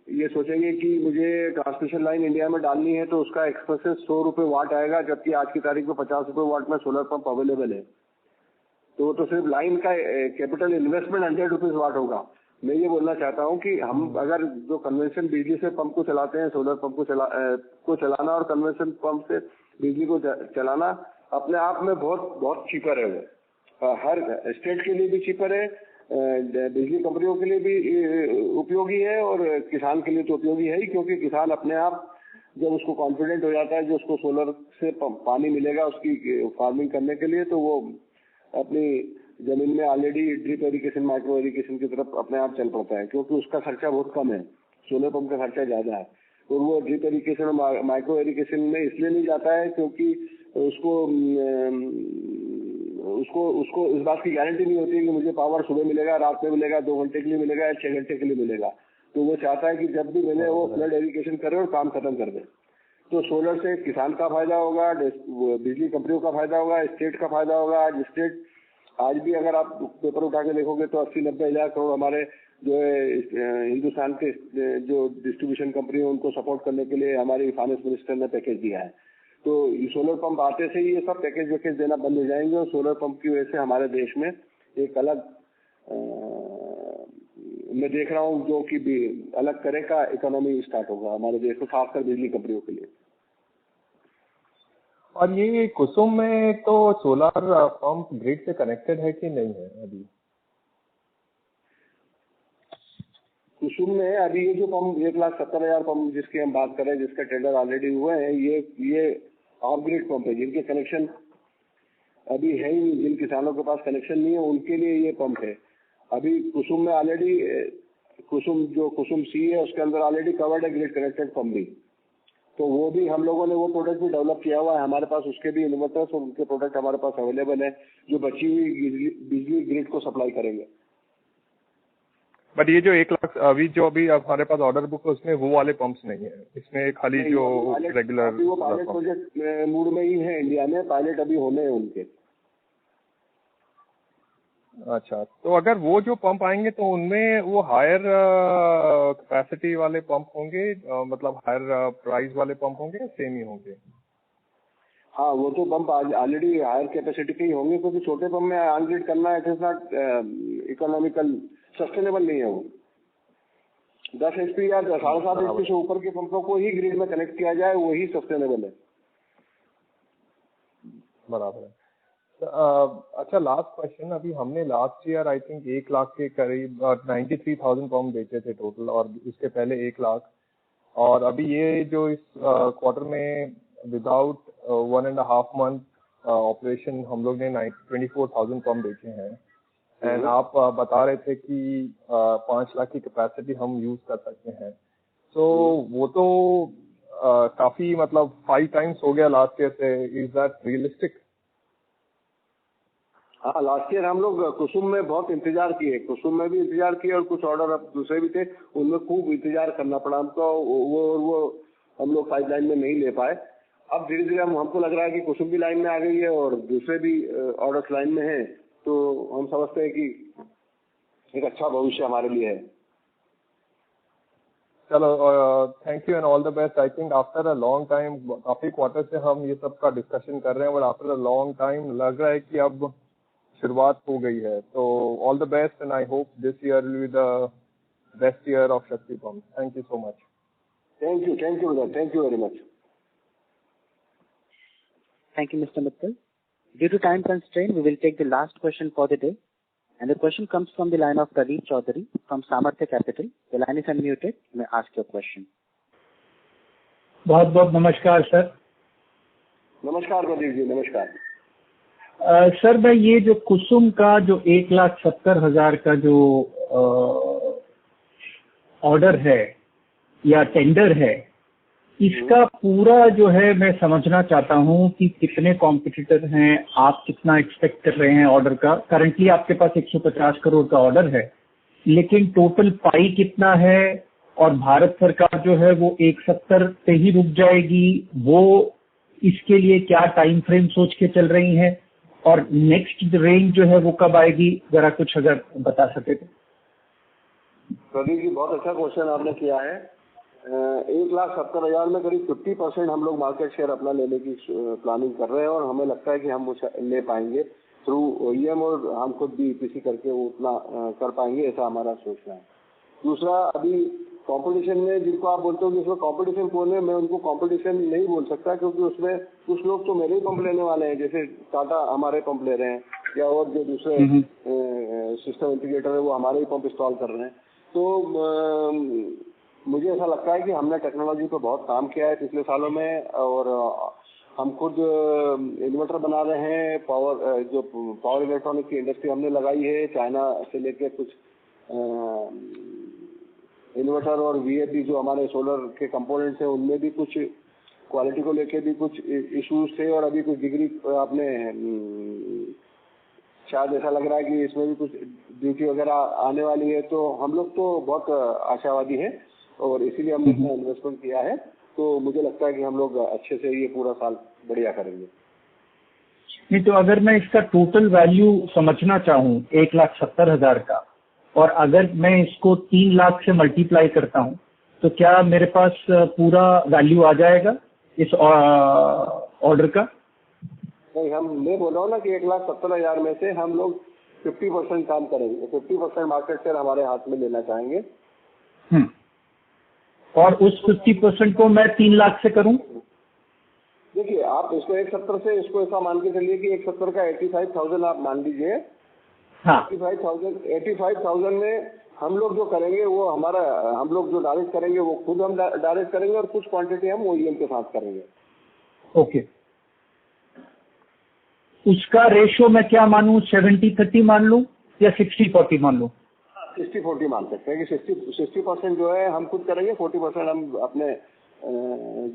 ये सोचेंगे कि मुझे ट्रांसमिशन लाइन इंडिया में डालनी है तो उसका एक्सपेंसेस 100 रुपये वाट आएगा, जबकि आज की तारीख में 50 रुपये वाट में सोलर पंप अवेलेबल है. तो सिर्फ लाइन का कैपिटल इन्वेस्टमेंट 100 रुपीज वाट होगा. मैं ये बोलना चाहता हूँ कि हम अगर जो कन्वेंशन बिजली से पंप को चलाते हैं, सोलर पंप को चलाना और कन्वेंशन पंप से बिजली को चलाना अपने आप में बहुत बहुत चीपर है. वो हर स्टेट के लिए भी चीपर है, बिजली कंपनियों के लिए भी उपयोगी है और किसान के लिए तो उपयोगी है ही, क्योंकि किसान अपने आप जब उसको कॉन्फिडेंट हो जाता है जो उसको सोलर से पानी मिलेगा उसकी फार्मिंग करने के लिए, तो वो अपनी जमीन में already drip irrigation, micro irrigation की तरफ अपने आप चल पड़ता है, क्योंकि उसका खर्चा बहुत कम है, सोलर पंप का खर्चा ज्यादा है. और वो ड्रिप इरिगेशन और माइक्रो इरिगेशन में इसलिए नहीं जाता है क्योंकि उसको इस बात की गारंटी नहीं होती कि मुझे पावर सुबह मिलेगा, रात में मिलेगा, 2 घंटे के लिए मिलेगा या 6 घंटे के लिए मिलेगा. तो वो चाहता है कि जब भी मिले वो फ्लड इरिगेशन करे और काम खत्म कर दे. तो सोलर से किसान का फायदा होगा, बिजली कंपनियों का फायदा होगा, स्टेट का फायदा होगा. आज भी अगर आप पेपर उठा के देखोगे तो 80-90 हजार करोड़ हमारे जो है हिंदुस्तान के जो डिस्ट्रीब्यूशन कंपनी है उनको सपोर्ट करने के लिए हमारी फाइनेंस मिनिस्टर ने पैकेज दिया है. तो सोलर पंप आते से ये सब पैकेज देना बंद हो जाएंगे और सोलर पंप की वजह से हमारे देश में एक अलग मैं देख रहा हूँ जो कि भी अलग तरह का इकोनॉमी स्टार्ट होगा हमारे देश में, खासकर बिजली कंपनियों के लिए. और ये कुसुम में तो सोलर पंप ग्रिड से कनेक्टेड है कि नहीं है अभी? कुसुम में अभी ये जो पंप 1,70,000 पंप जिसकी हम बात कर रहे हैं, जिसका टेंडर ऑलरेडी हुए हैं, ये ऑफ ग्रिड पंप है जिनके कनेक्शन अभी है ही, जिन किसानों के पास कनेक्शन नहीं है उनके लिए ये पंप है. अभी कुसुम में ऑलरेडी कुसुम सी है उसके अंदर ऑलरेडी कवर्ड है ग्रिड कनेक्टेड पंप भी. तो वो भी हम लोगों ने वो प्रोडक्ट भी डेवलप किया हुआ है, हमारे पास उसके भी इन्वर्टर्स और उनके प्रोडक्ट हमारे पास अवेलेबल है जो बची हुई बिजली ग्रिड को सप्लाई करेंगे. बट ये जो 1 लाख अभी हमारे पास ऑर्डर बुक है उसमें वो वाले पंप्स नहीं है, इसमें खाली जो रेगुलर वो पायलट प्रोजेक्ट मूड में ही है. इंडिया में पायलट अभी होने हैं उनके. अच्छा, तो अगर वो जो पंप आएंगे तो उनमें वो हायर कैपेसिटी वाले पंप होंगे, मतलब हायर प्राइस वाले पंप होंगे या सेम ही होंगे? हाँ, वो तो पंप ऑलरेडी हायर कैपेसिटी के ही होंगे, क्योंकि छोटे पंप में ऑनग्रिड करना it is not economical, sustainable नहीं है. वो 10 HP या 7.5 HP से ऊपर के पंपों को ही ग्रिड में कनेक्ट किया जाए, वही सस्टेनेबल है. बराबर है. अच्छा, लास्ट क्वेश्चन. अभी हमने last year I think 1 lakh के करीब 93,000 पंप बेचे थे टोटल, और इसके पहले 1 लाख. और अभी ये जो इस क्वार्टर में विदाउट 1.5 मंथ ऑपरेशन हम लोग ने 24,000 पंप बेचे हैं. एंड आप बता रहे थे कि 5 लाख की कैपेसिटी हम यूज कर सकते हैं. तो वो तो काफी मतलब 5 टाइम्स हो गया लास्ट ईयर से. Is that realistic? हाँ, लास्ट ईयर हम लोग कुसुम में बहुत इंतजार किए, कुसुम में भी इंतजार किए और कुछ ऑर्डर अब दूसरे भी थे, उनमें खूब इंतजार करना पड़ा हमको. वो हम लोग पाइपलाइन में नहीं ले पाए. अब धीरे धीरे हमको लग रहा है कि कुसुम भी लाइन में आ गई है और दूसरे भी ऑर्डर्स लाइन में हैं, तो हम समझते हैं कि एक अच्छा भविष्य हमारे लिए है. चलो, thank you and all the best. I think after a long time, काफी क्वार्टर से हम ये सब का डिस्कशन कर रहे हैं, but after a long time लग रहा है कि अब शुरुआत हो गई है। तो all the best and I hope this year will be the best year of Shakti pump. Thank you so much. Thank you brother, thank you very much. Thank you, Mr. Mittal. Due to time constraint, we will take the last question for the day. And the question comes from the line of Pradeep Chaudhary from Samarthya Capital. The line is unmuted. You may ask your question. बहुत बहुत नमस्कार sir. नमस्कार प्रदीप जी, नमस्कार। Sir मैं ये जो कुसुम का जो 1,70,000 का जो ऑर्डर है या टेंडर है, इसका पूरा जो है मैं समझना चाहता हूँ कि कितने कॉम्पिटिटर हैं, आप कितना एक्सपेक्ट कर रहे हैं ऑर्डर का। करंटली आपके पास 150 करोड़ का ऑर्डर है, लेकिन टोटल पाई कितना है, और भारत सरकार जो है वो 170 पे ही रुक जाएगी, वो इसके लिए क्या टाइम फ्रेम सोच के चल रही है, और नेक्स्ट रेंज जो है वो कब आएगी, जरा कुछ अगर बता सके तो। प्रदीप जी बहुत अच्छा क्वेश्चन आपने किया है। 1,70,000 में करीब 50% हम लोग मार्केट शेयर अपना लेने की प्लानिंग कर रहे हैं, और हमें लगता है कि हम ले पाएंगे थ्रू OEM, और हम खुद भी EPC करके वो उतना कर पाएंगे, ऐसा हमारा सोचना है। दूसरा, अभी कंपटीशन में जिनको आप बोलते हो कि उसमें कंपटीशन कौन है, मैं उनको कंपटीशन नहीं बोल सकता, क्योंकि उसमें कुछ लोग तो मेरे ही पंप लेने वाले हैं, जैसे टाटा हमारे पंप ले रहे हैं, या और जो दूसरे सिस्टम इंटीग्रेटर है वो हमारे ही पंप इंस्टॉल कर रहे हैं। तो मुझे ऐसा लगता है कि हमने टेक्नोलॉजी पे बहुत काम किया है पिछले सालों में, और हम खुद इन्वर्टर बना रहे हैं। जो पावर इलेक्ट्रॉनिक की इंडस्ट्री हमने लगाई है, चाइना से लेके कुछ इन्वर्टर और VAP जो हमारे सोलर के कंपोनेंट्स हैं, उनमें भी कुछ क्वालिटी को लेके भी कुछ इश्यूज थे, और अभी कुछ डिग्री आपने शायद ऐसा लग रहा है कि इसमें भी कुछ ड्यूटी वगैरह आने वाली है। तो हम लोग तो बहुत आशावादी हैं, और इसीलिए हमने इतना इन्वेस्टमेंट किया है। तो मुझे लगता है कि हम लोग अच्छे से ये पूरा साल बढ़िया करेंगे। नहीं तो अगर मैं इसका टोटल वैल्यू समझना चाहूँ 1,70,000 का, और अगर मैं इसको 3 लाख से मल्टीप्लाई करता हूँ, तो क्या मेरे पास पूरा वैल्यू आ जाएगा इस ऑर्डर का? नहीं, मैं बोल रहा हूँ ना कि 1,70,000 में से हम लोग 50% काम करेंगे, 50% मार्केट शेयर हमारे हाथ में लेना चाहेंगे। और उस 50% को मैं 3 लाख से करूं? देखिए, आप इसको 170 से इसको ऐसा मान के चलिए कि 170 का 85,000 आप मान लीजिए। हाँ। 85,000 में हम लोग जो करेंगे वो हम लोग जो डायरेक्ट करेंगे वो खुद हम डायरेक्ट करेंगे, और कुछ क्वांटिटी हम OEM के साथ करेंगे। ओके। उसका रेशियो मैं क्या मानूं, 70-30 मान लूं या 60-40 मान लूं? 60-40 मान सकते हैं कि 60% जो है हम खुद करेंगे, 40% हम अपने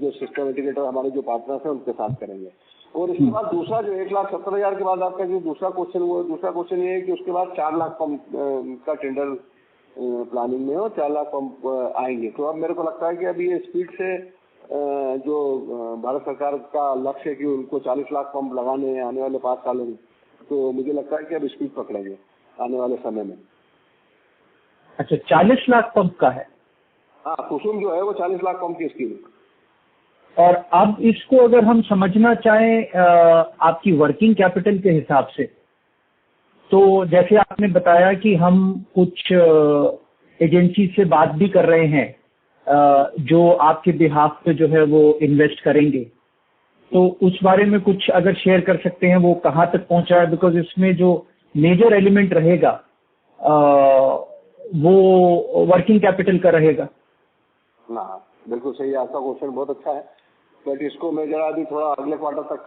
जो सिस्टम इंटीग्रेटर हमारे जो पार्टनर्स हैं उनके साथ करेंगे। और इसके बाद दूसरा जो 1,70,000 के बाद आपका जो दूसरा क्वेश्चन ये है कि उसके बाद 4 लाख पंप का टेंडर प्लानिंग में हो, 4 लाख पंप आएंगे। तो अब मेरे को लगता है कि अभी ये स्पीड से जो भारत सरकार का लक्ष्य है कि उनको 40 लाख पंप लगाने हैं आने वाले 5 सालों में, तो मुझे लगता है कि अब स्पीड पकड़ेंगे आने वाले समय में। अच्छा, 40 लाख पंप का है? हाँ, कुसुम जो है वो 40 लाख पंप की स्कीम है। और अब इसको अगर हम समझना चाहें आपकी वर्किंग कैपिटल के हिसाब से, तो जैसे आपने बताया कि हम कुछ एजेंसी से बात भी कर रहे हैं जो आपके बिहाफ पे जो है वो इन्वेस्ट करेंगे, तो उस बारे में कुछ अगर शेयर कर सकते हैं वो कहाँ तक पहुंचा है? बिकॉज इसमें जो मेजर एलिमेंट रहेगा वो वर्किंग कैपिटल का रहेगा। हाँ, बिल्कुल सही है, आपका क्वेश्चन बहुत अच्छा है, बट इसको मैं जरा अभी थोड़ा अगले क्वार्टर तक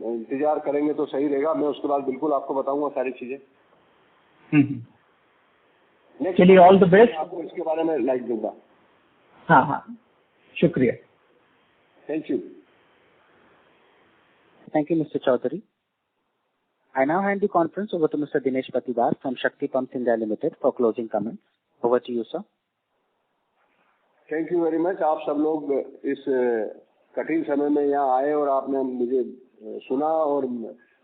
इंतजार करेंगे तो सही रहेगा। मैं उसके बाद बिल्कुल आपको बताऊंगा सारी चीजें। चलिए, ऑल द बेस्ट। आपको इसके बारे में लाइक दूंगा। हाँ, शुक्रिया। Thank you. Thank you, Mr. Chaudhary. I now hand the conference over to Mr. Dinesh Patidar from Shakti Pumps India Limited for closing comments. Over to you, sir. Thank you very much. आप सब लोग इस कठिन समय में यहाँ आए और आपने मुझे सुना, और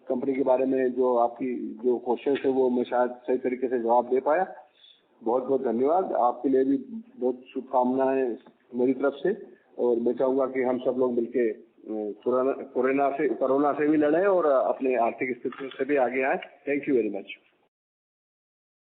कंपनी के बारे में जो आपकी जो क्वेश्चन है वो मैं शायद सही तरीके से जवाब दे पाया। बहुत बहुत धन्यवाद। आपके लिए भी बहुत शुभकामनाएं मेरी तरफ से, और मैं चाहूंगा कि हम सब लोग मिलके कोरोना से भी लड़े और अपने आर्थिक स्थिति से भी आगे आए। Thank you very much.